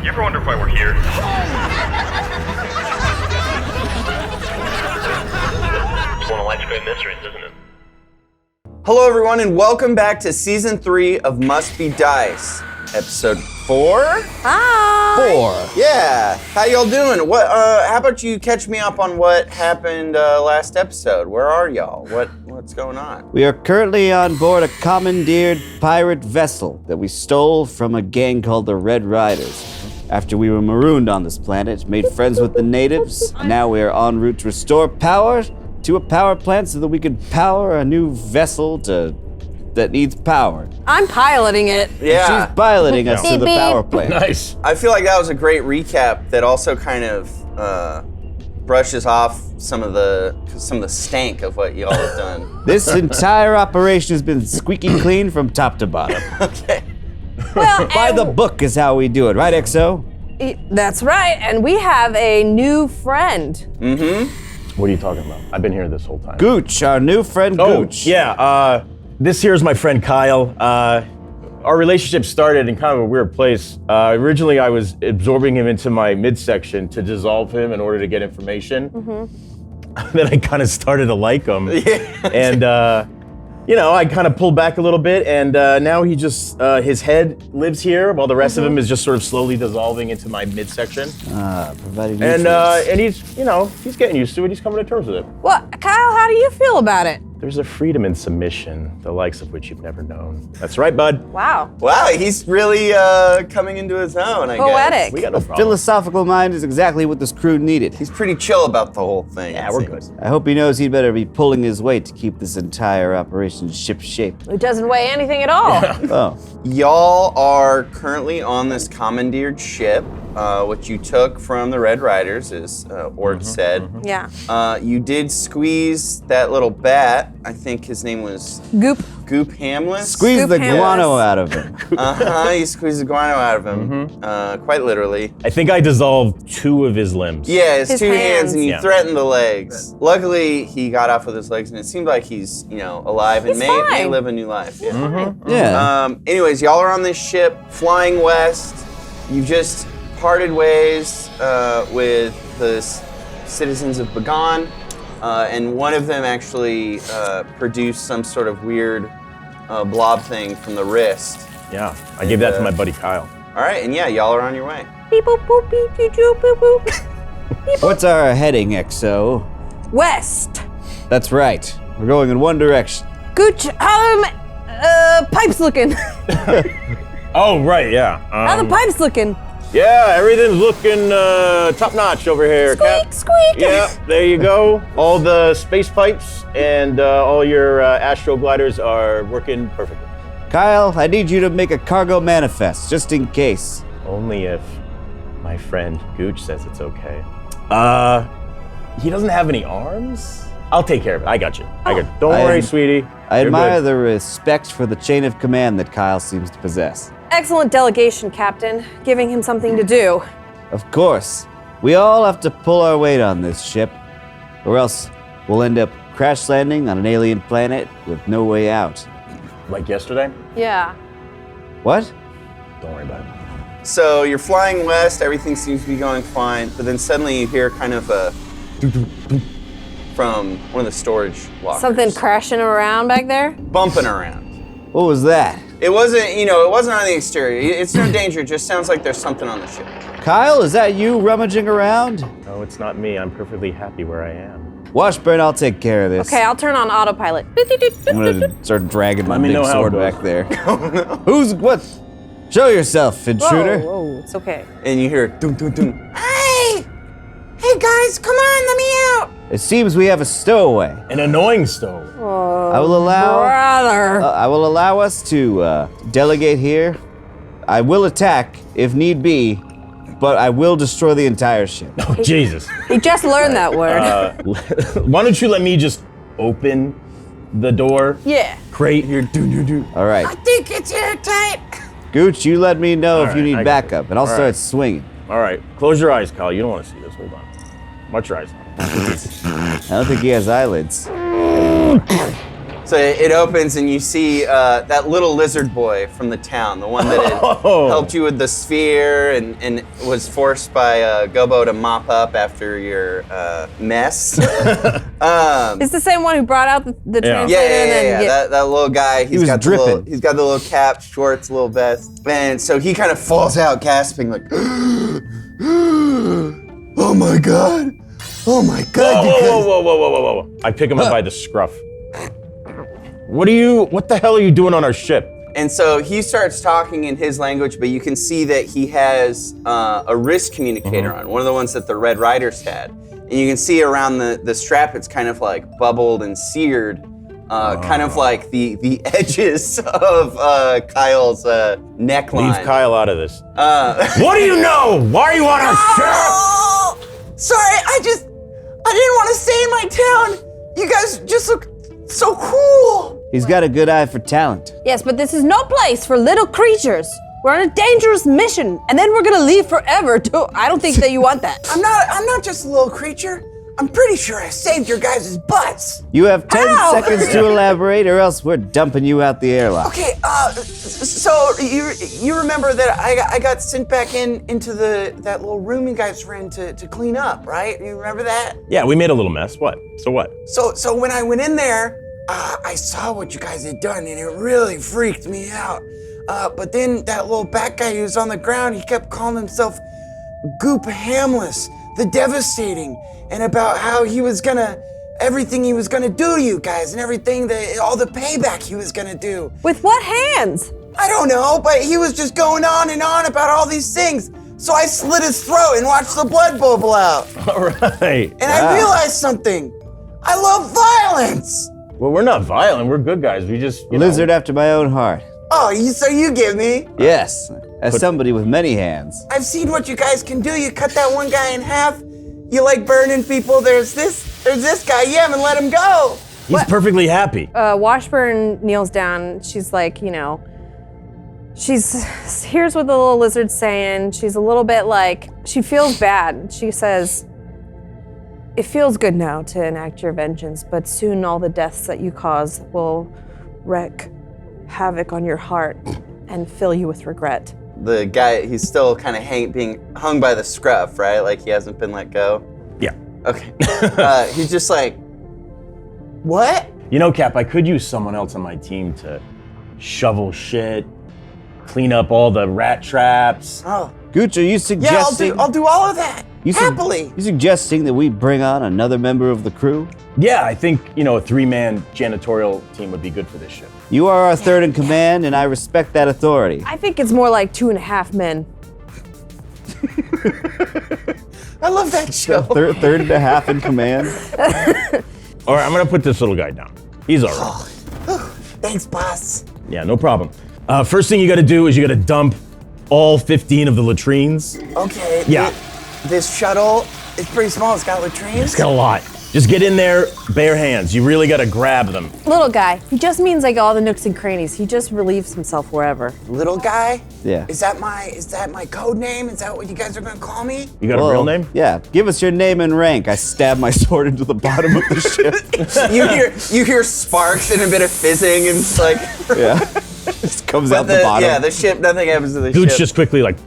You ever wonder why we're here? It's one of life's great mysteries, isn't it? Hello everyone and welcome back to season 3 of Must Be Dice, episode 4? Hi! 4. Yeah, how y'all doing? How about you catch me up on what happened last episode? Where are y'all? What's going on? We are currently on board a commandeered pirate vessel that we stole from a gang called the Red Riders. After we were marooned on this planet, made friends with the natives, and now we are en route to restore power to a power plant so that we could power a new vessel that needs power. I'm piloting it. Yeah. She's piloting us to the power plant. Nice. I feel like that was a great recap that also kind of brushes off some of the stank of what y'all have done. This entire operation has been squeaky clean from top to bottom. Okay. Well, By the book is how we do it, right, XO? That's right, and we have a new friend. What are you talking about? I've been here this whole time. Gooch, our new friend Gooch. Yeah. This here is my friend Kyle. Our relationship started in kind of a weird place. Originally, I was absorbing him into my midsection to dissolve him in order to get information. Then I kind of started to like him. And, I kind of pulled back a little bit, and now he just, his head lives here, while the rest of him is just sort of slowly dissolving into my midsection. Providing And nutrients. he's getting used to it. He's coming to terms with it. Well, Kyle, how do you feel about it? There's a freedom in submission, the likes of which you've never known. That's right, bud. Wow. Wow, he's really coming into his own, I guess. Poetic. We got no problem. Philosophical mind is exactly what this crew needed. He's pretty chill about the whole thing. Yeah, it we're seems. good. I hope he knows he'd better be pulling his weight to keep this entire operation ship-shape. It doesn't weigh anything at all. Oh, Y'all are currently on this commandeered ship, which you took from the Red Riders, as Ord said. Yeah. You did squeeze that little bat. I think his name was Goop. Goop Hamlet. squeeze Scoop the hands. guano out of him. You squeezed the guano out of him, quite literally. I think I dissolved 2 of his limbs. Yeah, his 2 hands, hands. and you Yeah. threatened the legs. Luckily, he got off with his legs, and it seemed like he's, alive and He's may fine. live a new life. Yeah. Yeah. Anyways, y'all are on this ship flying west. You just parted ways with the citizens of Bagan, and one of them actually produced some sort of weird blob thing from the wrist. Yeah, I gave that to my buddy Kyle. All right, and yeah, y'all are on your way. Beep boop boop beep beep boop boop boop. What's our heading, XO? West. That's right. We're going in one direction. Gooch, pipes looking. Oh, right, yeah. How the pipes looking? Yeah, everything's looking top notch over here, Cap. Squeak, squeak. Yeah, there you go. All the space pipes and all your astro gliders are working perfectly. Kyle, I need you to make a cargo manifest, just in case. Only if my friend Gooch says it's okay. He doesn't have any arms? I'll take care of it. I got you. Don't worry, sweetie. I You're admire good. the respect for the chain of command that Kyle seems to possess. Excellent delegation, Captain. Giving him something to do. Of course. We all have to pull our weight on this ship, or else we'll end up crash landing on an alien planet with no way out. Like yesterday? Yeah. What? Don't worry about it. So you're flying west, everything seems to be going fine, but then suddenly you hear kind of a from one of the storage lockers. Something crashing around back there? bumping around. What was that? It wasn't, it wasn't on the exterior. It's no danger, it just sounds like there's something on the ship. Kyle, is that you rummaging around? No, it's not me. I'm perfectly happy where I am. Washburn, I'll take care of this. Okay, I'll turn on autopilot. I'm gonna start dragging my Let me big know how it sword goes. back there. Who's what? Show yourself, intruder. Whoa, it's okay. And you hear dun dun dun. Hey guys, come on, let me out. It seems we have a stowaway. An annoying stove. I will allow. Brother. I will allow us to delegate here. I will attack if need be, but I will destroy the entire ship. Oh, Jesus. He just learned that word. Why don't you let me just open the door? Yeah. Crate here. Do. All right. I think it's airtight. Gooch, you let me know All if you right, need I got backup, it. and I'll All start right. swinging. All right. Close your eyes, Kyle. You don't want to see this. Hold on. Watch your eyes. I don't think he has eyelids. So it opens and you see that little lizard boy from the town, the one that had helped you with the sphere and was forced by Gobo to mop up after your mess. It's the same one who brought out the translator. Yeah. That little guy. He was dripping. He's got the little cap, shorts, little vest, and so he kind of falls out, gasping like, "Oh my god! Oh my god!" Whoa. I pick him up by the scruff. What the hell are you doing on our ship? And so he starts talking in his language, but you can see that he has a wrist communicator on, one of the ones that the Red Riders had. And you can see around the strap, it's kind of like bubbled and seared, kind of like the edges of Kyle's neckline. Leave Kyle out of this. What do you know? Why are you on our ship? Oh, sorry, I didn't want to stay in my town. You guys just look so cool. He's got a good eye for talent. Yes, but this is no place for little creatures. We're on a dangerous mission, and then we're gonna leave forever too. I don't think that you want that. I'm not just a little creature. I'm pretty sure I saved your guys' butts. You have 10 Ow! seconds to elaborate, or else we're dumping you out the airlock. Okay, so you remember that I got sent back into that little room you guys were in to clean up, right? You remember that? Yeah, we made a little mess. What? So what? So when I went in there, I saw what you guys had done, and it really freaked me out. But then that little bat guy who was on the ground, he kept calling himself Goop Hamless, the Devastating, and about how everything he was gonna do to you guys, and all the payback he was gonna do. With what hands? I don't know, but he was just going on and on about all these things. So I slit his throat and watched the blood bubble out. All right. And I realized something. I love violence. Well, we're not violent. We're good guys. We just Lizard after my own heart. Oh, so you get me. Yes, as somebody with many hands. I've seen what you guys can do. You cut that one guy in half. You like burning people. There's this guy. Yeah, and let him go. He's perfectly happy. Washburn kneels down. She's like, here's what the little lizard's saying. She's a little bit like, she feels bad. She says, "It feels good now to enact your vengeance, but soon all the deaths that you cause will wreak havoc on your heart and fill you with regret." The guy, he's still kind of being hung by the scruff, right? Like he hasn't been let go. Yeah. Okay. He's just like, what? Cap, I could use someone else on my team to shovel shit, clean up all the rat traps. Oh. Gooch, are you suggesting? Yeah, I'll do all of that. Happily. You suggesting that we bring on another member of the crew? Yeah, I think, a 3-man janitorial team would be good for this ship. You are our third in command, and I respect that authority. I think it's more like 2.5 men. I love that show. Third and a half in command. All right, I'm gonna put this little guy down. He's all right. Thanks, boss. Yeah, no problem. First thing you gotta do is you gotta dump all 15 of the latrines. Okay. Yeah. This shuttle is pretty small. It's got latrines. It's got a lot. Just get in there, bare hands. You really gotta grab them. Little guy, he just means like all the nooks and crannies. He just relieves himself wherever. Little guy? Yeah. Is that my code name? Is that what you guys are gonna call me? You got a real name? Yeah. Give us your name and rank. I stab my sword into the bottom of the ship. you hear sparks and a bit of fizzing, and it's like Yeah. Just comes out the bottom. Yeah, the ship. Nothing happens to the Gooch ship. just quickly like.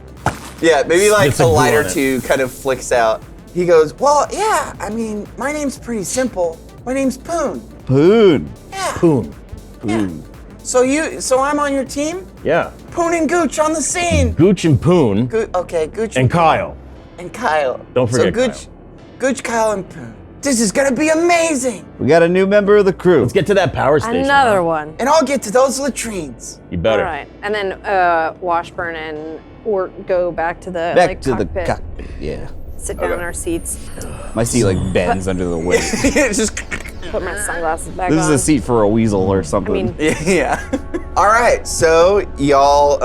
Yeah, maybe like Gets a a glue light or on it. two kind of flicks out. He goes, well, yeah, I mean, my name's pretty simple. My name's Poon. Poon. Yeah. Boom. Poon. So I'm on your team? Yeah. Poon and Gooch on the scene. Gooch and Poon Okay, Gooch and Kyle. and Kyle. Don't forget so Gooch, Kyle, and Poon. This is gonna be amazing. We got a new member of the crew. Let's get to that power station. Another one. And I'll get to those latrines. You better. All right, and then Washburn and Ort go back to the Back to cockpit. the cockpit. Yeah. Sit down in our seats. My seat like bends under the weight. Just Put my sunglasses back This on. is a seat for a weasel or something. I mean, yeah. All right, so y'all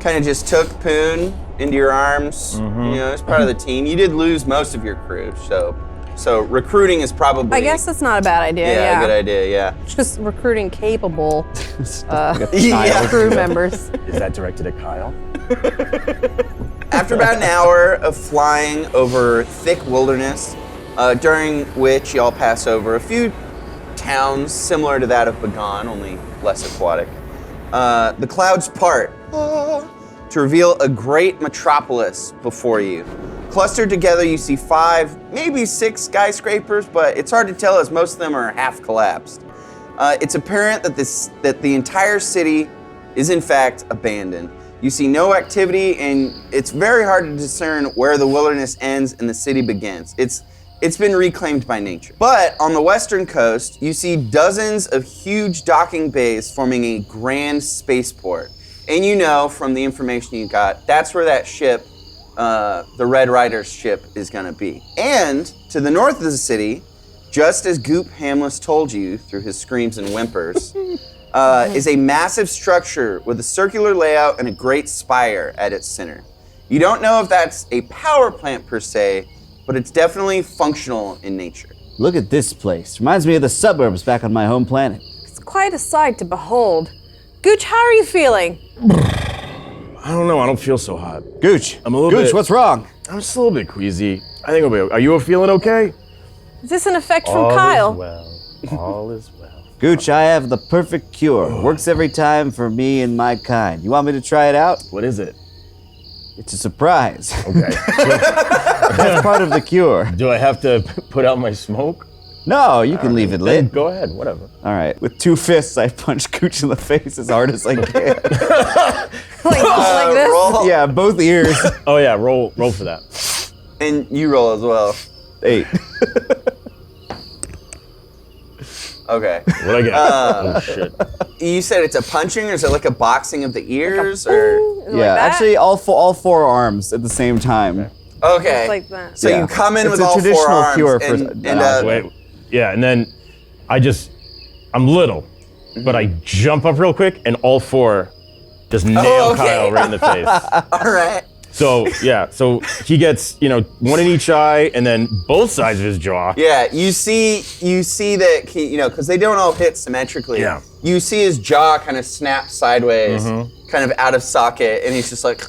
kind of just took Poon into your arms. As part of the team. You did lose most of your crew, so recruiting is probably. I guess that's not a bad idea. Yeah, Yeah, a good idea. Yeah. Just recruiting capable Yeah. crew members. Is that directed at Kyle? After about an hour of flying over thick wilderness, during which y'all pass over a few towns similar to that of Bagan, only less aquatic. The clouds part to reveal a great metropolis before you. Clustered together, you see 5, maybe 6 skyscrapers, but it's hard to tell as most of them are half collapsed. It's apparent that the entire city is in fact abandoned. You see no activity, and it's very hard to discern where the wilderness ends and the city begins. It's been reclaimed by nature. But on the western coast, you see dozens of huge docking bays forming a grand spaceport. And you know from the information you got, that's where that ship, the Red Rider's ship, is gonna be. And to the north of the city, just as Goop Hamless told you through his screams and whimpers, is a massive structure with a circular layout and a great spire at its center. You don't know if that's a power plant per se, but it's definitely functional in nature. Look at this place. Reminds me of the suburbs back on my home planet. It's quite a sight to behold. Gooch, how are you feeling? I don't know. I don't feel so hot. Gooch. I'm a little Gooch, bit- what's wrong? I'm just a little bit queasy. I think I'll be. Are you feeling okay? Is this an effect from Kyle? All is well. Gooch, I have the perfect cure. Works every time for me and my kind. You want me to try it out? What is it? It's a surprise. Okay. That's part of the cure. Do I have to put out my smoke? No, you can leave it Then lit. go ahead. Whatever. All right. With 2 fists, I punch Gooch in the face as hard as I can. like this? Roll, Yeah, both ears. Oh yeah. Roll for that. and you roll as well. 8. Okay. What I get? Oh shit. You said it's a punching, or is it like a boxing of the ears, or? Yeah, that? actually, all 4 arms at the same time. Okay. It's like that. So Yeah. you come in It's with a all 4 traditional arms, cure for and Wait. Yeah, and then I'm little, but I jump up real quick, and all 4 just nail okay. Kyle right in the face. all right. So yeah, so he gets 1 in each eye, and then both sides of his jaw. Yeah, you see that he, because they don't all hit symmetrically. Yeah. You see his jaw kind of snap sideways, kind of out of socket, and he's just like,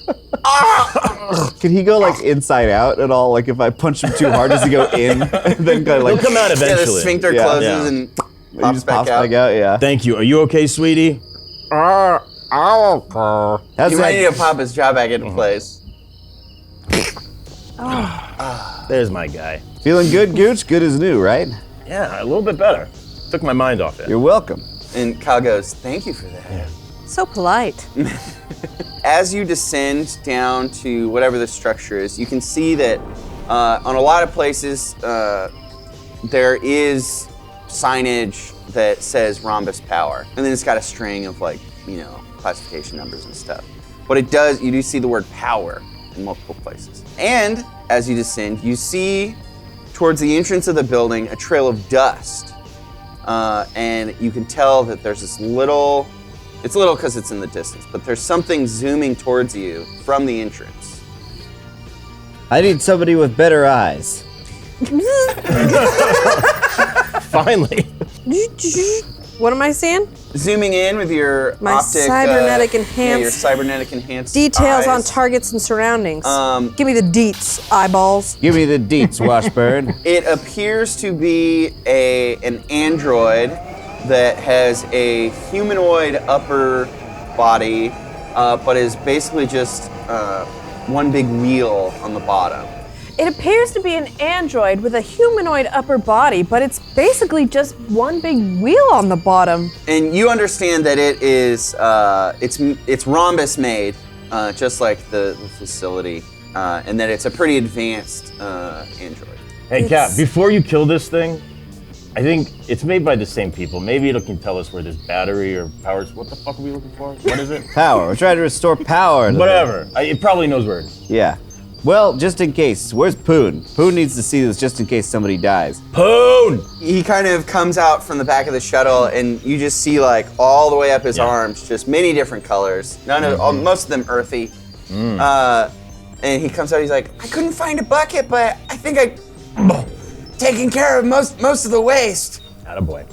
Can he go like inside out at all? Like if I punch him too hard, does he go in and then kind of like He'll come out yeah, the eventually. sphincter Yeah. closes Yeah. and he pops just back pops out. back out? Yeah. Thank you. Are you okay, sweetie? How's You might need that? to pop his jaw back into place. There's my guy. Feeling good, Gooch? Good as new, right? Yeah, a little bit better. Took my mind off it. You're welcome. And Kyle goes, "Thank you for that." So polite. As you descend down to whatever the structure is, you can see that on a lot of places there is signage that says rhombus power, and then it's got a string of classification numbers and stuff. But you do see the word power in multiple places. And as you descend, you see towards the entrance of the building a trail of dust, and you can tell that there's this little. It's little because it's in the distance, but there's something zooming towards you from the entrance. I need somebody with better eyes. Finally. What am I seeing? Zooming in with your My optic, cybernetic your enhanced cybernetic enhanced Details on eyes. targets and surroundings. Um, Give me the deets, eyeballs. Give me the deets, Washburn. It appears to be an android that has a humanoid upper body, but is basically just one big wheel on the bottom. It appears to be an android with a humanoid upper body, but it's basically just one big wheel on the bottom. And you understand that it is it's rhombus made, just like the facility, and that it's a pretty advanced android. Hey, Cap, before you kill this thing, I think it's made by the same people. Maybe it can tell us where this battery or power. What the fuck are we looking for? What is it? Power. We're trying to restore power. To Whatever. It probably knows where it is. Yeah. Well, just in case. Where's Poon? Poon needs to see this just in case somebody dies. Poon! He kind of comes out from the back of the shuttle, and you just see all the way up his arms, just many different colors. Most of them earthy. And he comes out. He's like, "I couldn't find a bucket, but I think taken care of most of the waste." Attaboy.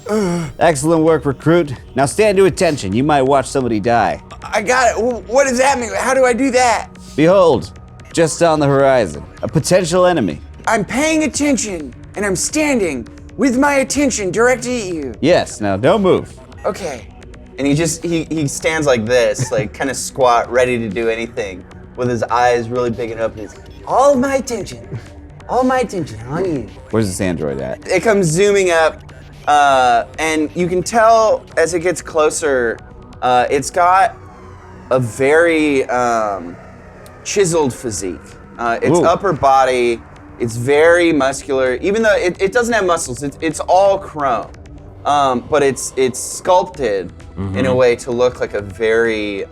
Excellent work, recruit. Now stand to attention. You might watch somebody die. I got it. What does that mean? How do I do that? Behold, just on the horizon, a potential enemy. I'm paying attention, and I'm standing with my attention directed at you. Yes, now don't move. Okay. And he stands like this, like kind of squat, ready to do anything, with his eyes really big and open. He's all my attention on you. Where's this android at? It comes zooming up, and you can tell as it gets closer, it's got a very chiseled physique. Its Ooh. upper body, it's very muscular. Even though it doesn't have muscles, it's all chrome. But it's sculpted in a way to look like a very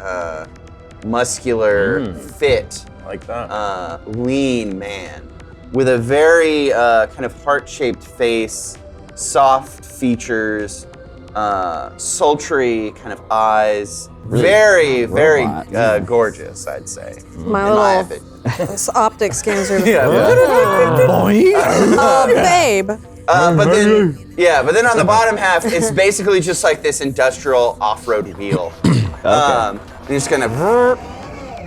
muscular, fit, Like that. lean man with a very kind of heart-shaped face, soft features, sultry kind of eyes. Very, very Robot. gorgeous, I'd say. My in my little opinion. optic scans are babe. But then on the bottom half, it's basically just like this industrial off-road wheel. And it's kind of,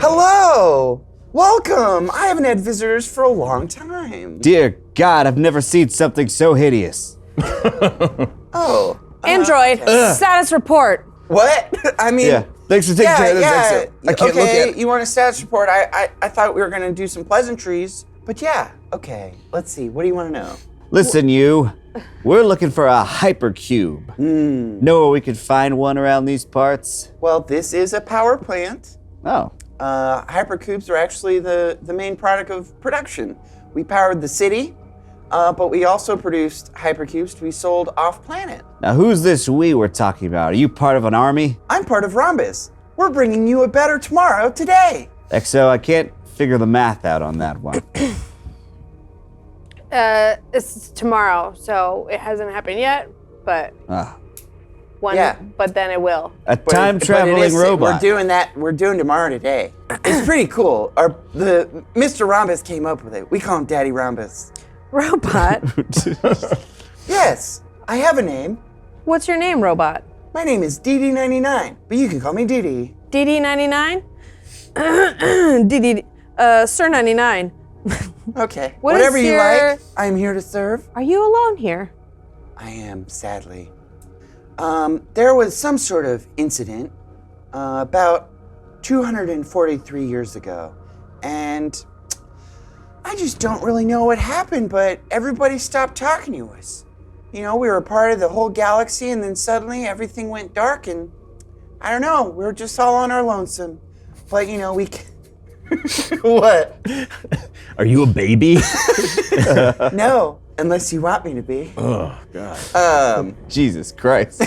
hello, welcome. I haven't had visitors for a long time. Dear God, I've never seen something so hideous. Oh, Android, status report. what? I mean, Yeah, thanks for taking care of this exit. I can't look okay, at it. you want a status report? I thought we were gonna do some pleasantries, but yeah, okay. Let's see. What do you want to know? Listen, you. We're looking for a hypercube. Know where we could find one around these parts? Well, this is a power plant. Oh. Hypercubes are actually the main product of production. We powered the city, but we also produced hypercubes to be sold off-planet. Now, who's this we we're talking about? Are you part of an army? I'm part of Rhombus. We're bringing you a better tomorrow today. XO, I can't figure the math out on that one. It's tomorrow, so it hasn't happened yet, but Yeah. but then it will. A But it time-traveling is- robot. We're doing tomorrow today. It's pretty cool. Mr. Rhombus came up with it. We call him Daddy Rhombus. Robot. Yes, I have a name. What's your name, robot? My name is DD99, but you can call me DD. DD99? DD, Sir 99. Okay. What is Whatever you your- like, I am here to serve. Are you alone here? I am, sadly. There was some sort of incident about 243 years ago, and I just don't really know what happened, but everybody stopped talking to us. You know, we were part of the whole galaxy, and then suddenly everything went dark, and I don't know, we were just all on our lonesome. But, you know, What? Are you a baby? No, unless you want me to be. Oh, God. Jesus Christ.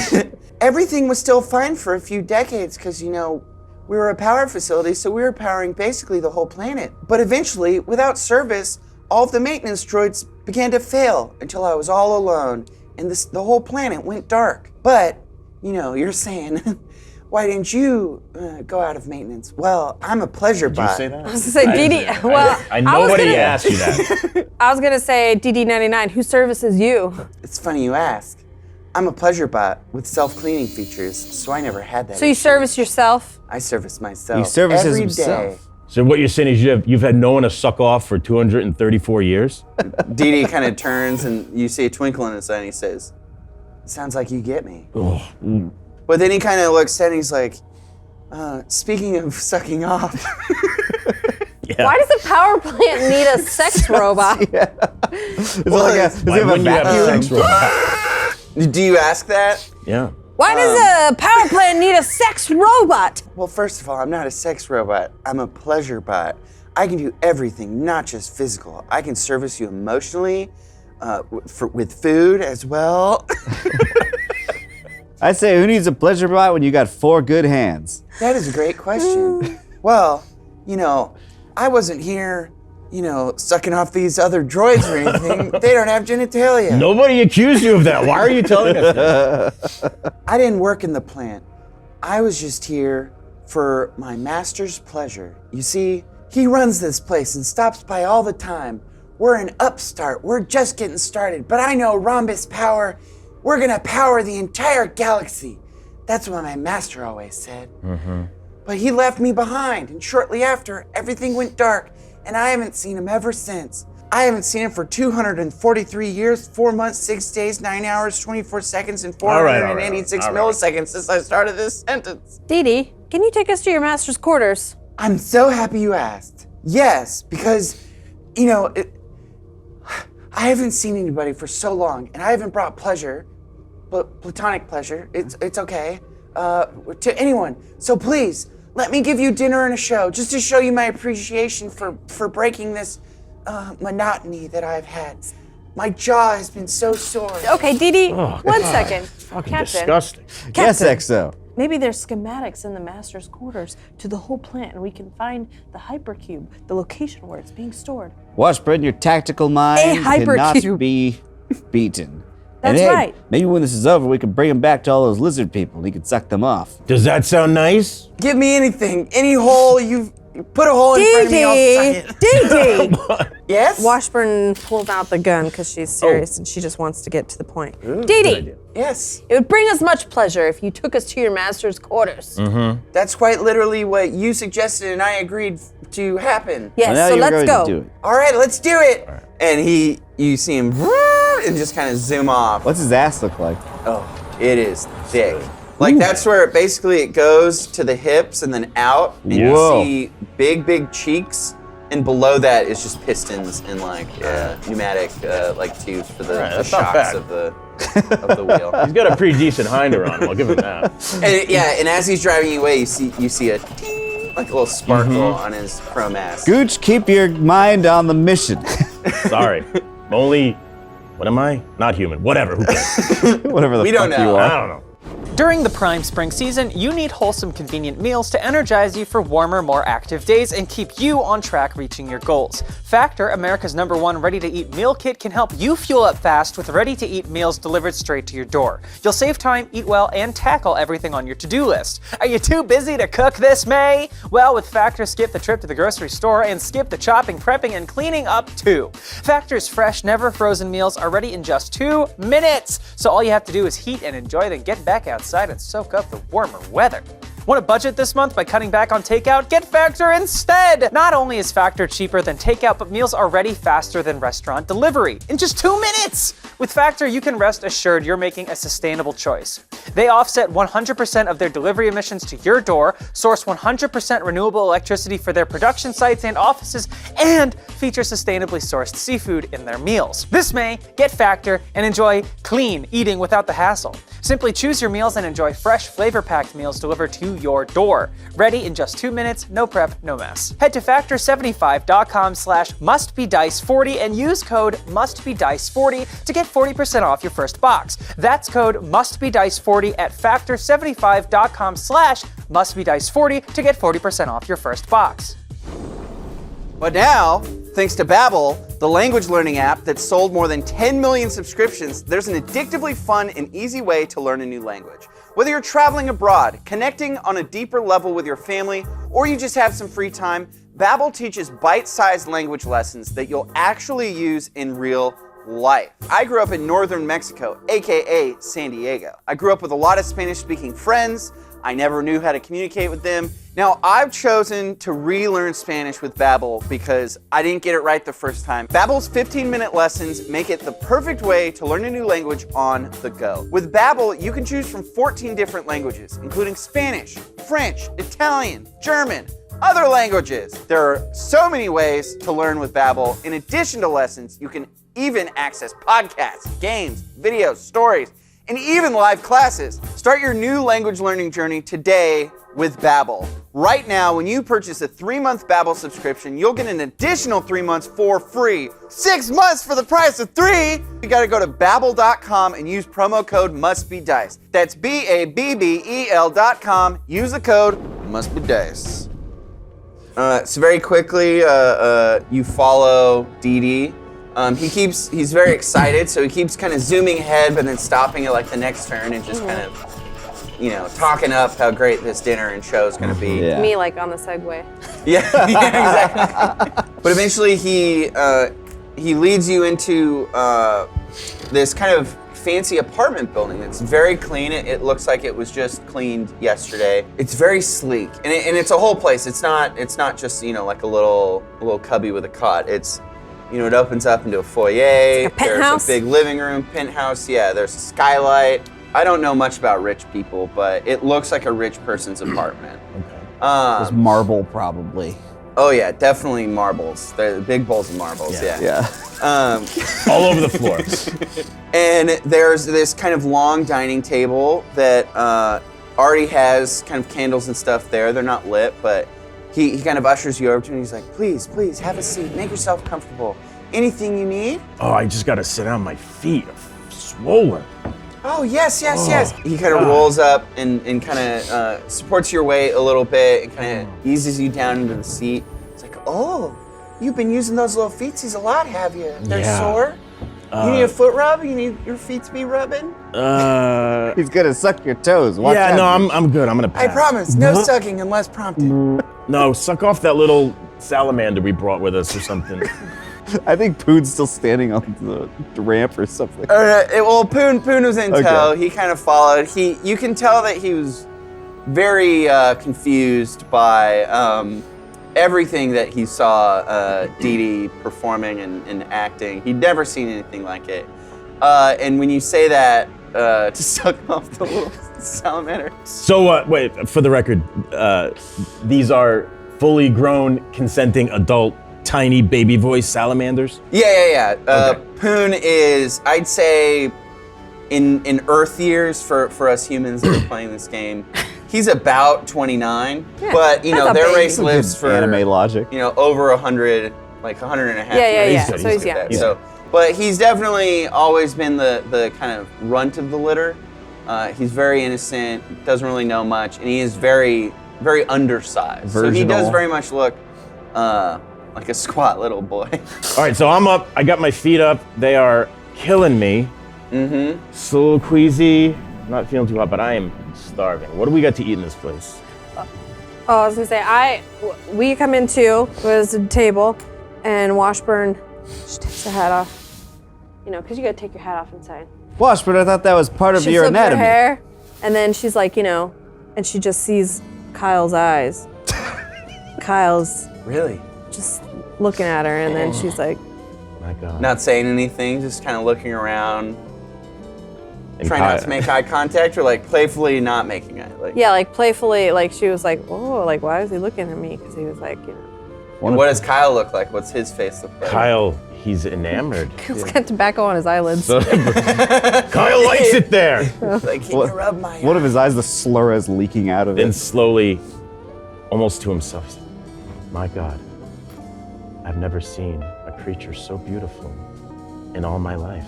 Everything was still fine for a few decades because, you know, we were a power facility, so we were powering basically the whole planet. But eventually, without service, all of the maintenance droids began to fail until I was all alone, and the whole planet went dark. But, you know, you're saying, why didn't you go out of maintenance? Well, I'm a pleasure Did you bot. say that? I was gonna say DD. Well, I was nobody gonna- asked you that. I was gonna say DD99. Who services you? It's funny you ask. I'm a pleasure bot with self-cleaning features, so I never had that. So you issue. service yourself? I service myself. He services every himself. day. So what you're saying is you've had no one to suck off for 234 years? Dee kind of turns and you see a twinkle in his eye and he says, sounds like you get me. But then he kind of looks at it and he's like, speaking of sucking off. Yeah. Why does a power plant need a sex robot? It's like a, Why wouldn't you have a sex robot? Do you ask that? Yeah. Why does a power plant need a sex robot? Well, first of all, I'm not a sex robot. I'm a pleasure bot. I can do everything, not just physical. I can service you emotionally, with food as well. I say, who needs a pleasure bot when you got 4 good hands? That is a great question. Well, you know, I wasn't here, you know, sucking off these other droids or anything. They don't have genitalia. Nobody accused you of that. Why are you telling us that? I didn't work in the plant. I was just here for my master's pleasure. You see, he runs this place and stops by all the time. We're an upstart. We're just getting started. But I know Rhombus Power, we're gonna power the entire galaxy. That's what my master always said. But he left me behind, and shortly after, everything went dark, and I haven't seen him ever since. I haven't seen it for 243 years, 4 months, 6 days, 9 hours, 24 seconds, and All right, 486 all right. milliseconds since I started this sentence. Dee Dee, can you take us to your master's quarters? I'm so happy you asked. Yes, because, I haven't seen anybody for so long, and I haven't brought pleasure, but platonic pleasure, it's okay, to anyone. So please, let me give you dinner and a show, just to show you my appreciation for breaking this monotony that I've had. My jaw has been so sore. Okay, Dee Dee, Oh, one God. second. Fucking Captain, disgusting. Yes, XO. maybe there's schematics in the master's quarters to the whole plant, and we can find the hypercube, the location where it's being stored. Washburn, your tactical mind cannot hypercube. be beaten. And That's hey, right. maybe when this is over, we can bring him back to all those lizard people and he can suck them off. Does that sound nice? Give me anything, any hole you put a hole in front of me, I'll suck it. Dee Dee! Yes? Washburn pulled out the gun because she's serious and she just wants to get to the point. Dee Good Dee, idea. Yes. it would bring us much pleasure if you took us to your master's quarters. That's quite literally what you suggested and I agreed to happen. Yes, Well, now so you're let's going go. to do it. All right, let's do it. And you see him and just kind of zoom off. What's his ass look like? Oh, it is thick. Like that's where it goes to the hips and then out, and Whoa. you see big cheeks, and below that is just pistons and like pneumatic like tubes for the, Right, the that's not shocks bad. of the wheel. He's got a pretty decent hinder on him, I'll give him that. And as he's driving you away, you see a ting, like a little sparkle on his chrome mask. Gooch, keep your mind on the mission. Sorry. Only, what am I? Not human. Whatever, who cares? Whatever the We fuck don't you know. I are. don't know. During the prime spring season, you need wholesome, convenient meals to energize you for warmer, more active days and keep you on track reaching your goals. Factor, America's #1 ready-to-eat meal kit, can help you fuel up fast with ready-to-eat meals delivered straight to your door. You'll save time, eat well, and tackle everything on your to-do list. Are you too busy to cook this May? Well, with Factor, skip the trip to the grocery store and skip the chopping, prepping, and cleaning up too. Factor's fresh, never frozen meals are ready in just 2 minutes. So all you have to do is heat and enjoy, then get back outside and soak up the warmer weather. Want to budget this month by cutting back on takeout? Get Factor instead! Not only is Factor cheaper than takeout, but meals are ready faster than restaurant delivery in just 2 minutes! With Factor, you can rest assured you're making a sustainable choice. They offset 100% of their delivery emissions to your door, source 100% renewable electricity for their production sites and offices, and feature sustainably sourced seafood in their meals. This May, get Factor and enjoy clean eating without the hassle. Simply choose your meals and enjoy fresh, flavor-packed meals delivered to your door. Ready in just 2 minutes, no prep, no mess. Head to factor75.com/mustbedice40 and use code mustbedice40 to get 40% off your first box. That's code mustbedice40 at factor75.com/mustbedice40 to get 40% off your first box. But now, thanks to Babbel, the language learning app that sold more than 10 million subscriptions, there's an addictively fun and easy way to learn a new language. Whether you're traveling abroad, connecting on a deeper level with your family, or you just have some free time, Babbel teaches bite-sized language lessons that you'll actually use in real life. I grew up in northern Mexico, aka San Diego. I grew up with a lot of Spanish-speaking friends. I never knew how to communicate with them. Now, I've chosen to relearn Spanish with Babbel because I didn't get it right the first time. Babbel's 15-minute lessons make it the perfect way to learn a new language on the go. With Babbel, you can choose from 14 different languages, including Spanish, French, Italian, German, other languages. There are so many ways to learn with Babbel. In addition to lessons, you can even access podcasts, games, videos, stories, and even live classes. Start your new language learning journey today with Babbel. Right now, when you purchase a 3-month Babbel subscription, you'll get an additional 3 months for free. 6 months for the price of 3! You gotta go to Babbel.com and use promo code MustBeDice. That's BABBEL.com. Use the code MustBeDice. So very quickly, you follow Dee Dee. He's very excited, so he keeps kind of zooming ahead, but then stopping at like the next turn and just kind of, talking up how great this dinner and show is going to be. Yeah. Me, like, on the Segway. Yeah, exactly. But eventually he leads you into this kind of fancy apartment building that's very clean. It looks like it was just cleaned yesterday. It's very sleek, and it's a whole place. It's not just like a little cubby with a cot. It's it opens up into a foyer. Like a penthouse? There's a big living room, penthouse. Yeah, there's a skylight. I don't know much about rich people, but it looks like a rich person's apartment. There's marble, probably. Oh yeah, definitely marbles. They're big bowls of marbles. Yeah. All over the floor. And there's this kind of long dining table that already has kind of candles and stuff there. They're not lit, but he kind of ushers you over to it and he's like, please, have a seat. Make yourself comfortable. Anything you need? Oh, I just gotta sit down. My feet are swollen. Oh, yes. He kind of rolls up and kind of supports your weight a little bit and kind of eases you down into the seat. It's like, oh, you've been using those little feetsies a lot, have you? They're sore? You need a foot rub? You need your feet to be rubbing? He's gonna suck your toes. Watch out. I'm good. I'm gonna pass. I promise, no sucking unless prompted. No, suck off that little salamander we brought with us or something. I think Poon's still standing on the ramp or something. Poon was in tow. Okay. He kind of followed. You can tell that he was very confused by everything that he saw Dee Dee performing and acting. He'd never seen anything like it. And when you say that, to suck off the little salamander. So, wait, for the record, these are fully grown, consenting adult tiny baby voice salamanders? Yeah. Okay. Poon is, I'd say, in Earth years for us humans that are playing this game, he's about 29. Yeah, but that's a their baby. race lives for Anime logic. over 100, like 100 and a half Yeah. years. So he's young. Like that. But he's definitely always been the kind of runt of the litter. He's very innocent, doesn't really know much, and he is very, very undersized. So he does Virginal. very much look like a squat little boy. All right, so I'm up. I got my feet up. They are killing me. It's a little queasy. Not feeling too hot, but I am starving. What do we got to eat in this place? Oh, I was gonna say, we come in too. There's a table, and Washburn, she takes her hat off. Because you gotta take your hat off inside. Washburn, I thought that was part of She your flips her anatomy. hair, and then she's like, and she just sees Kyle's eyes. Kyle's Really? just looking at her, and then she's like, My God. Not saying anything, just kind of looking around, And trying not to make eye contact, or like playfully not making it. Like, yeah, like playfully, like she was like, oh, like why is he looking at me? Because he was like, And what does Kyle look like? What's his face look like? Kyle, he's enamored. Kyle's got tobacco on his eyelids. Kyle likes it there. Like, can you rub my One of his eyes, the slur is leaking out of Then it. slowly, almost to himself, he said, my God, I've never seen a creature so beautiful in all my life.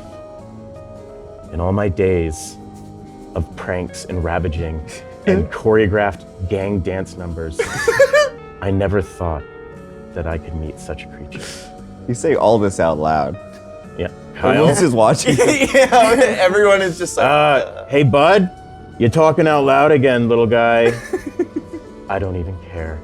In all my days of pranks and ravaging and choreographed gang dance numbers, I never thought that I could meet such a creature. You say all this out loud. Yeah, Kyle Kyle. is watching. Yeah, everyone is just like, Hey, bud, you're talking out loud again, little guy. I don't even care.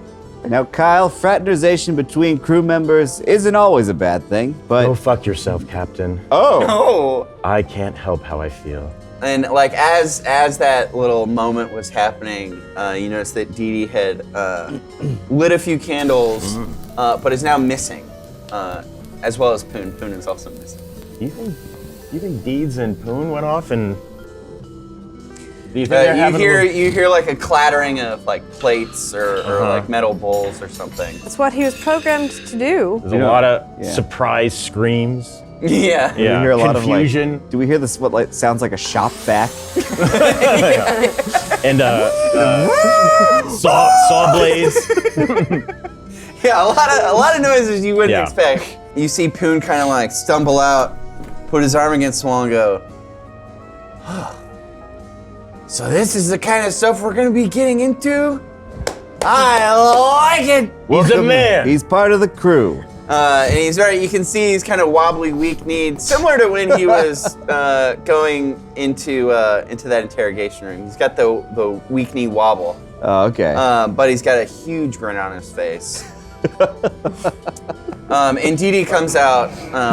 Now, Kyle, fraternization between crew members isn't always a bad thing, but Go fuck yourself, Captain. oh. I can't help how I feel. And like as that little moment was happening, you notice that Dee Dee had lit a few candles, but is now missing, as well as Poon. Poon is also missing. You think Deeds and Poon went off and? Do you think they're having a little- You hear like a clattering of like plates or like metal bowls or something. That's what he was programmed to do. There's a lot of surprise screams. Yeah. we hear a lot confusion. of like. Do we hear this? What like sounds like a shop vac? And saw blades. Yeah, a lot of noises you wouldn't Yeah. expect. You see Poon kind of like stumble out, put his arm against the wall and go, so this is the kind of stuff we're gonna be getting into? I like it! He's a man. He's part of the crew. And he's you can see he's kind of wobbly, weak-kneed, similar to when he was going into that interrogation room. He's got the weak-knee wobble, Oh, okay. but he's got a huge grin on his face. And Dee Dee comes out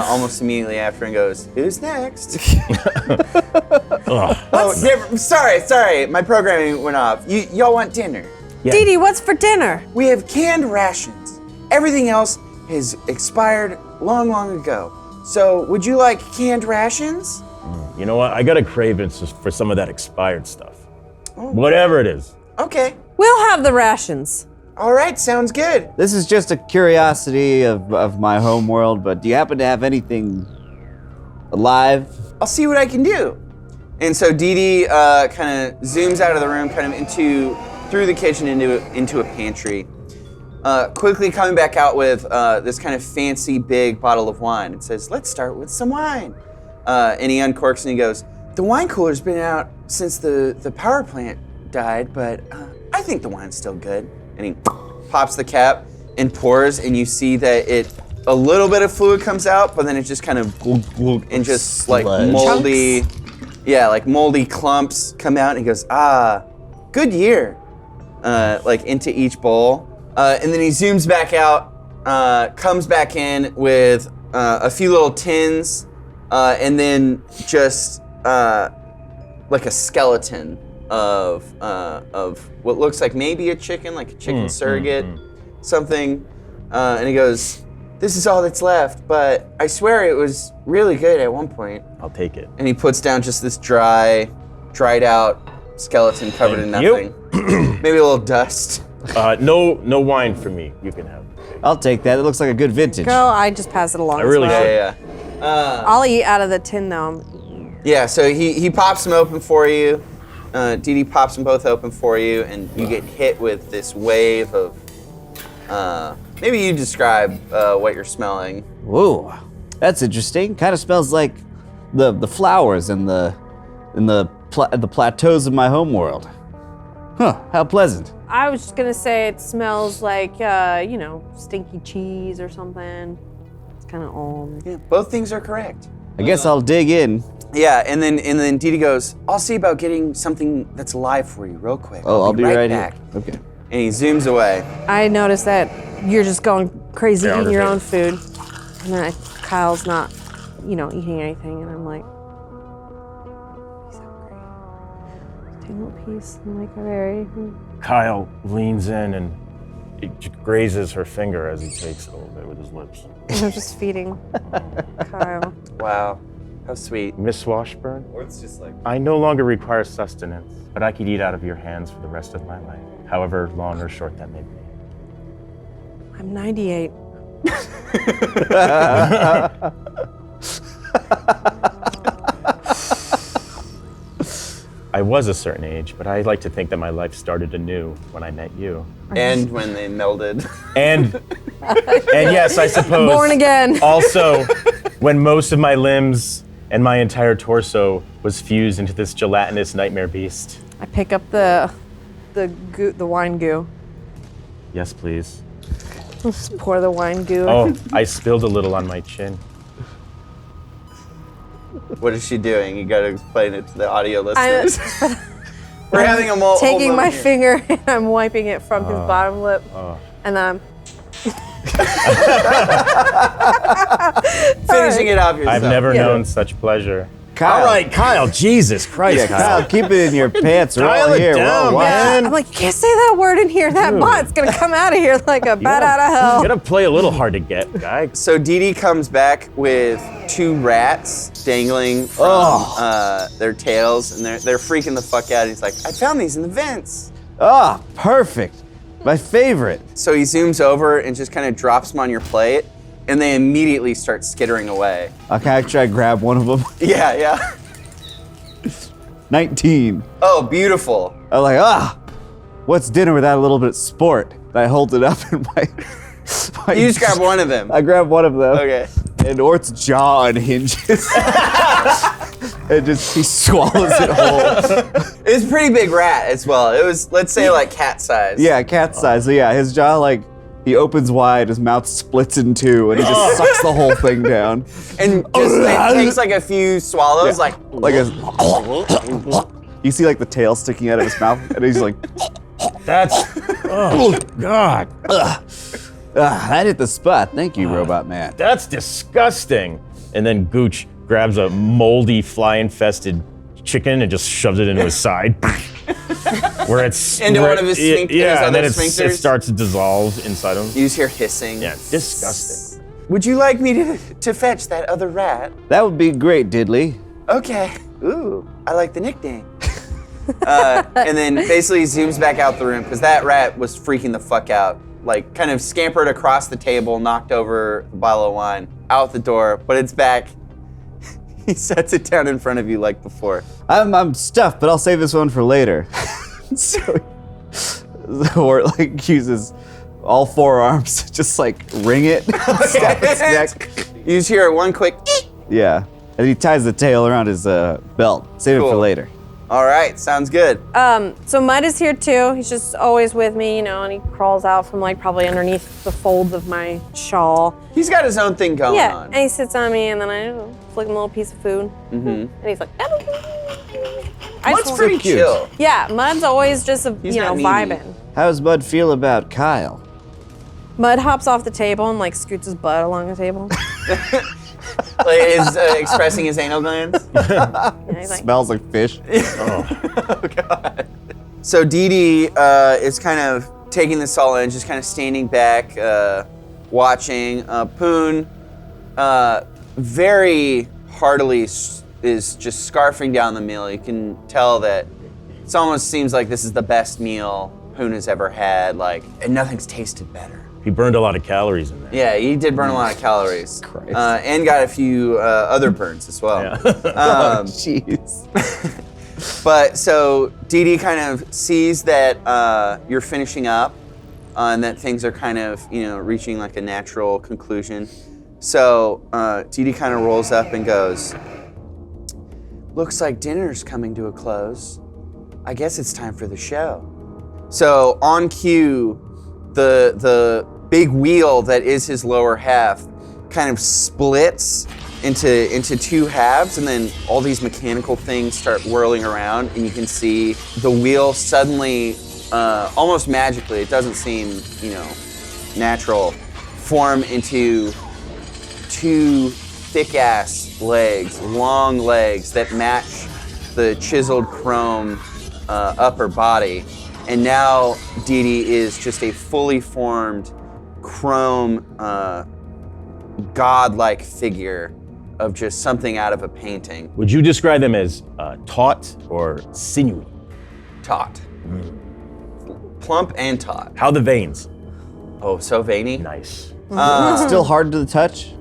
almost immediately after and goes, who's next? Sorry, my programming went off. Y'all want dinner? Yeah. Dee Dee, what's for dinner? We have canned rations. Everything else has expired long, long ago. So would you like canned rations? You know what? I got a craving for some of that expired stuff. Whatever it is. Okay. We'll have the rations. All right, sounds good. This is just a curiosity of my home world, but do you happen to have anything alive? I'll see what I can do. And so Dee Dee kind of zooms out of the room, kind of through the kitchen into a pantry. Quickly coming back out with this kind of fancy big bottle of wine. It says, let's start with some wine. And he uncorks and he goes, the wine cooler's been out since the power plant died, but I think the wine's still good. And he pops the cap and pours, and you see that a little bit of fluid comes out, but then it just kind of and just like moldy, like moldy clumps come out. And he goes, good year, like into each bowl. And then he zooms back out, comes back in with a few little tins, and then just like a skeleton of what looks like maybe a chicken, like a chicken surrogate, something. And he goes, this is all that's left, but I swear it was really good at one point. I'll take it. And he puts down just this dried out skeleton covered in nothing. Maybe a little dust. No wine for me. You can have it. I'll take that. It looks like a good vintage. Girl, I just pass it along. I really as well. should. Yeah. I'll eat out of the tin though. Yeah, so he pops them open for you. Dee Dee pops them both open for you, and you get hit with this wave of, maybe you describe what you're smelling. Whoa, that's interesting. Kind of smells like the flowers in the plateaus of my homeworld. Huh? How pleasant. I was just gonna say it smells like stinky cheese or something. It's kind of old. Yeah, both things are correct. I guess I'll dig in. Yeah, and then Dee Dee goes, I'll see about getting something that's alive for you real quick. Oh, I'll be right back. here. Okay. And he zooms away. I noticed that you're just going crazy eating your own Counterfeit. food, and then Kyle's not, eating anything, and I'm like, he's hungry. Take a little piece. I'm like, very. Kyle leans in and it grazes her finger as he takes it a little bit with his lips. I'm just feeding Kyle. Wow, how sweet. Miss Washburn, Or it's just like, I no longer require sustenance, but I could eat out of your hands for the rest of my life, however long or short that may be. I'm 98. I was a certain age, but I like to think that my life started anew when I met you. and when they melded. And yes, I suppose. Born again. Also, when most of my limbs and my entire torso was fused into this gelatinous nightmare beast. I pick up the wine goo. Yes, please. Just pour the wine goo. Oh, I spilled a little on my chin. What is she doing? You gotta explain it to the audio listeners. We're having a whole Taking my moment here. finger and I'm wiping it from his bottom lip, and then I'm Finishing it off yourself. I've never known such pleasure. Kyle. All right, Kyle, Jesus Christ, Yeah, Kyle, keep it in your pants. We're all Dial it here. We're all down, watching. man. I'm like, you can't say that word in here. That bot's gonna come out of here like a bat out of You hell. gotta play a little hard to get, guy. So Dee Dee comes back with 2 rats dangling from their tails, and they're freaking the fuck out. He's like, I found these in the vents. Ah, perfect. My favorite. So he zooms over and just kind of drops them on your plate, and they immediately start skittering away. Okay, I try to grab one of them. Yeah. 19. Oh, beautiful. I'm like, what's dinner without a little bit of sport? And I hold it up in my You just grab one of them. I grab one of them. Okay. And Ort's jaw unhinges. And just he swallows it whole. It's a pretty big rat as well. It was, let's say, like cat size. Yeah, cat size. So yeah, his jaw he opens wide, his mouth splits in 2, and he just sucks the whole thing down. And just it takes like a few swallows, like You see like the tail sticking out of his mouth, and he's like, That's, oh God. that hit the spot. Thank you, Robot Man. That's disgusting. And then Gooch grabs a moldy, fly-infested chicken and just shoves it into his side. where it's Into one of his his yeah, and then other it sphincters? starts to dissolve inside him. You just hear hissing. Yeah, disgusting. Would you like me to fetch that other rat? That would be great, Diddley. Okay. Ooh, I like the nickname. And then basically zooms back out the room because that rat was freaking the fuck out. Like, kind of scampered across the table, knocked over the bottle of wine, out the door, but it's back. He sets it down in front of you like before. I'm stuffed, but I'll save this one for later. So, or like uses all four arms to just like ring it, snap its neck. You just hear one quick. Yeah, and he ties the tail around his belt. Save it for Cool. later. All right, sounds good. So Mud is here too. He's just always with me, you know, and he crawls out from like probably underneath the folds of my shawl. He's got his own thing going Yeah, on. and he sits on me, and then I flick him a little piece of food, and he's like, I Mud's just pretty want- chill. Yeah, Mud's always just He's you know not needy. vibing. How does Bud feel about Kyle? Mud hops off the table and like scoots his butt along the table. Like is expressing his anal glands. Yeah, he's like, Smells like fish. Oh God. So Dee Dee is kind of taking this all in, just kind of standing back, watching. Poon very heartily is just scarfing down the meal. You can tell that it almost seems like this is the best meal Poon has ever had. Like, and nothing's tasted better. He burned a lot of calories in there. Yeah, he did burn a lot of calories, and got a few other burns as well. Jeez. But so Dee Dee kind of sees that you're finishing up, and that things are kind of reaching like a natural conclusion. So Dee Dee kind of rolls up and goes, "Looks like dinner's coming to a close. I guess it's time for the show." So on cue, the big wheel that is his lower half kind of splits into two halves, and then all these mechanical things start whirling around, and you can see the wheel suddenly, almost magically, it doesn't seem natural, form into two thick-ass legs, long legs that match the chiseled chrome upper body. And now Dee Dee is just a fully formed chrome godlike figure of just something out of a painting. Would you describe them as taut or sinewy? Taut. Plump and taut. How the veins? Oh, so veiny. Nice. Still hard to the touch.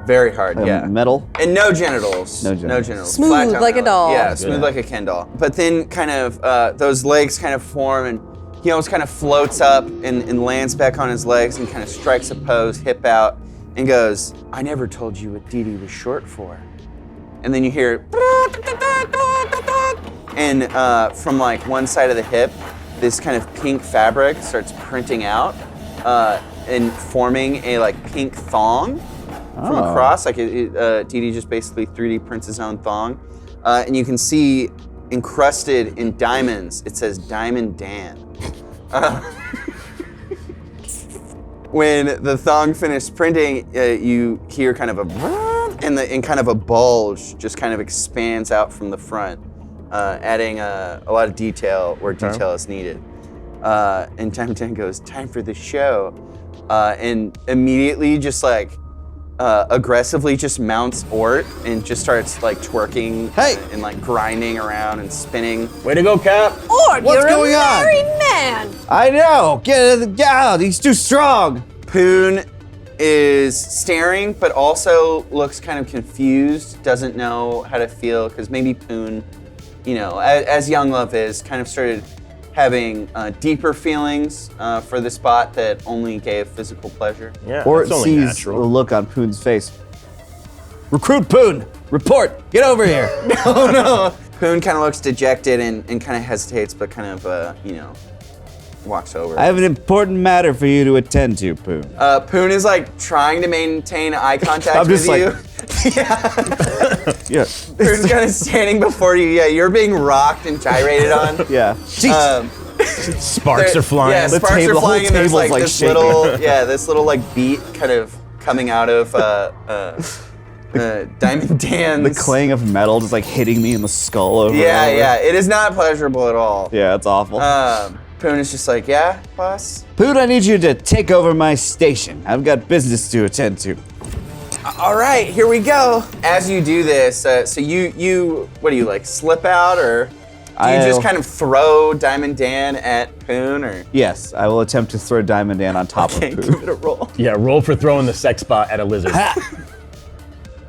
Very hard, yeah. Metal. And no genitals. No genitals. Smooth Flat top like a belly. doll. Yeah, smooth like a Ken doll. But then kind of those legs kind of form, and he almost kind of floats up and lands back on his legs and kind of strikes a pose, hip out, and goes, "I never told you what Dee Dee was short for." And then you hear, and from like one side of the hip, this kind of pink fabric starts printing out and forming a like pink thong from across. Like Dee Dee just basically 3D prints his own thong. And you can see encrusted in diamonds, it says Diamond Dan. When the thong finished printing, you hear kind of a and kind of a bulge just kind of expands out from the front, adding a lot of detail where detail is needed. And Diamond Dan goes, "Time for the show," and immediately just like aggressively just mounts Ort and just starts like twerking and like grinding around and spinning. Way to go, Cap. Ort, What's you're going a on? married man. I know. Get out. He's too strong. Poon is staring, but also looks kind of confused, doesn't know how to feel, because maybe Poon, as young love is, kind of started having deeper feelings for the spot that only gave physical pleasure. Yeah, Ort that's only sees natural. the look on Poon's face. Recruit Poon. Report. Get over here. Oh no! Poon kind of looks dejected and kind of hesitates, but kind of, walks over. I have an important matter for you to attend to, Poon. Poon is like trying to maintain eye contact I'm with just you. Yeah. Poon's kind of standing before you. Yeah, you're being rocked and gyrated on. Yeah. Jeez. Sparks are flying. Yeah, The sparks table- are the whole flying, and there's table's, like like, this shaking. little, this little like beat kind of coming out of Diamond Dan's. The clang of metal just like hitting me in the skull over and Yeah, over. yeah. It is not pleasurable at all. Yeah, it's awful. Poon is just like, yeah, boss? Poon, I need you to take over my station. I've got business to attend to. All right, here we go. As you do this, so you, what do you like, slip out, or do you just I'll- kind of throw Diamond Dan at Poon, or? Yes, I will attempt to throw Diamond Dan on top Okay, of give Poon. it a roll. Yeah, roll for throwing the sex bot at a lizard.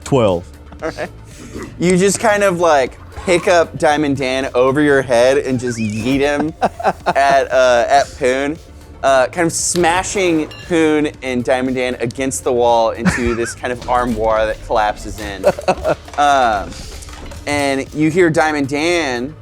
12. You just kind of like pick up Diamond Dan over your head and just yeet him at Poon, kind of smashing Poon and Diamond Dan against the wall into this kind of armoire that collapses in. And you hear Diamond Dan,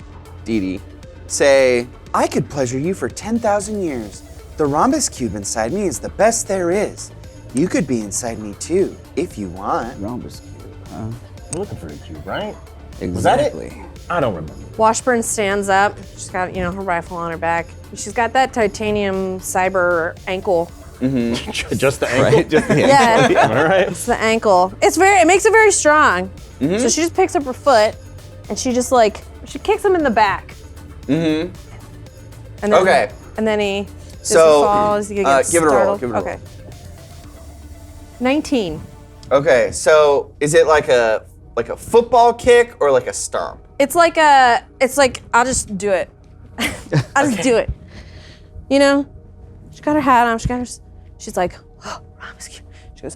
Dee Dee, say, I could pleasure you for 10,000 years. The rhombus cube inside me is the best there is. You could be inside me too, if you want. Rhombus cube, huh? You're looking for the cube, right? Was that it? Exactly. I don't remember. Washburn stands up. She's got, her rifle on her back. She's got that titanium cyber ankle. Just the ankle? Right? Just, Yeah. All right. It's the ankle. It makes it very strong. So she just picks up her foot and she just she kicks him in the back. And then, Okay. And then he So, falls. He gets give it a roll, startled. give it a roll. Okay. 19. Okay, so is it like a football kick or like a stomp? It's like I'll just do it. I'll just do it. She got her hat on. She's like, oh, Rhombus cube. She goes,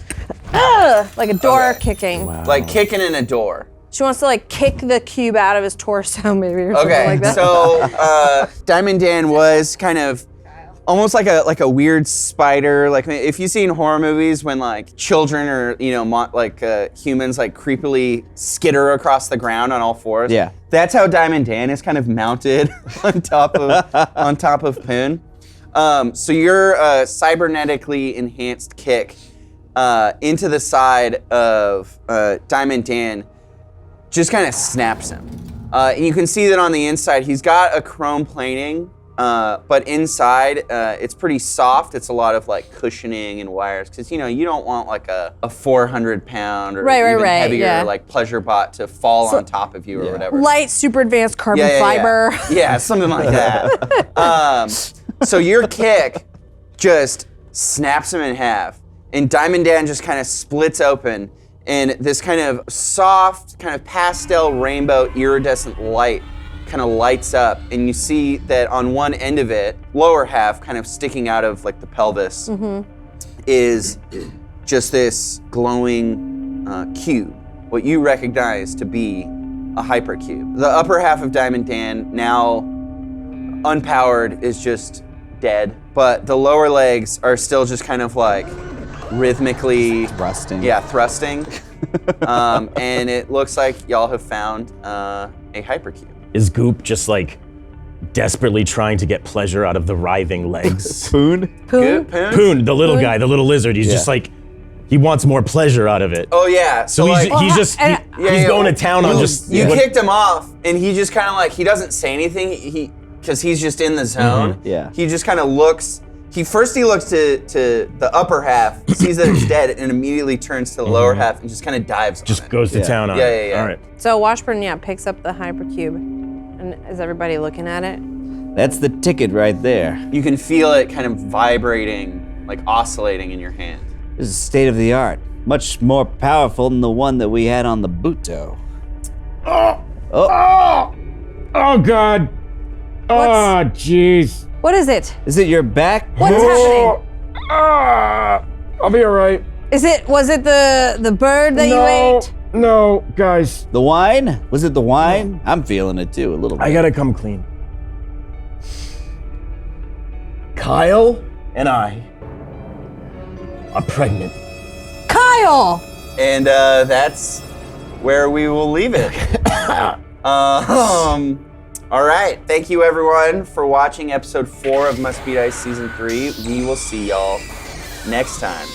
like a door kicking. Like kicking in a door. She wants to kick the cube out of his torso, maybe, or something Okay, like that. so Diamond Dan was kind of almost like a weird spider. Like if you've seen horror movies when children or humans creepily skitter across the ground on all fours. Yeah. That's how Diamond Dan is kind of mounted on top of Poon. So your cybernetically enhanced kick into the side of Diamond Dan just kind of snaps him. And you can see that on the inside, he's got a chrome plating, but inside, it's pretty soft. It's a lot of cushioning and wires, because you don't want a 400-pound or even heavier pleasure bot to fall on top of you or whatever. Light, super advanced carbon fiber. Yeah, something like that. So your kick just snaps him in half, and Diamond Dan just kind of splits open, and this kind of soft, kind of pastel rainbow iridescent light kind of lights up, and you see that on one end of it, lower half, kind of sticking out of the pelvis, is just this glowing cube, what you recognize to be a hypercube. The upper half of Diamond Dan, now unpowered, is just dead, but the lower legs are still just kind of rhythmically Thrusting. Yeah, thrusting. And it looks like y'all have found a hypercube. Is Goop just desperately trying to get pleasure out of the writhing legs? Poon? Good, Poon? Poon, the little guy, the little lizard, he's just he wants more pleasure out of it. Oh yeah. So he's just he's going to town on just You kicked him off, and he just kind of he doesn't say anything. Because he's just in the zone. Yeah. He just kind of looks. He looks to the upper half, sees that it's dead, and immediately turns to the lower half and just kind of dives on it. goes to town on it. Yeah. All right. So Washburn, picks up the hypercube. And is everybody looking at it? That's the ticket right there. You can feel it kind of vibrating, oscillating in your hand. This is state of the art. Much more powerful than the one that we had on the Buto. Oh God. Oh jeez. What is it? Is it your back? What's happening? I'll be all right. Was it the bird that you ate? No, guys. The wine? Was it the wine? I'm feeling it too, a little bit. I gotta come clean. Kyle and I are pregnant. Kyle! And that's where we will leave it. All right. Thank you, everyone, for watching episode 4 of Must Be Dice Season 3. We will see y'all next time.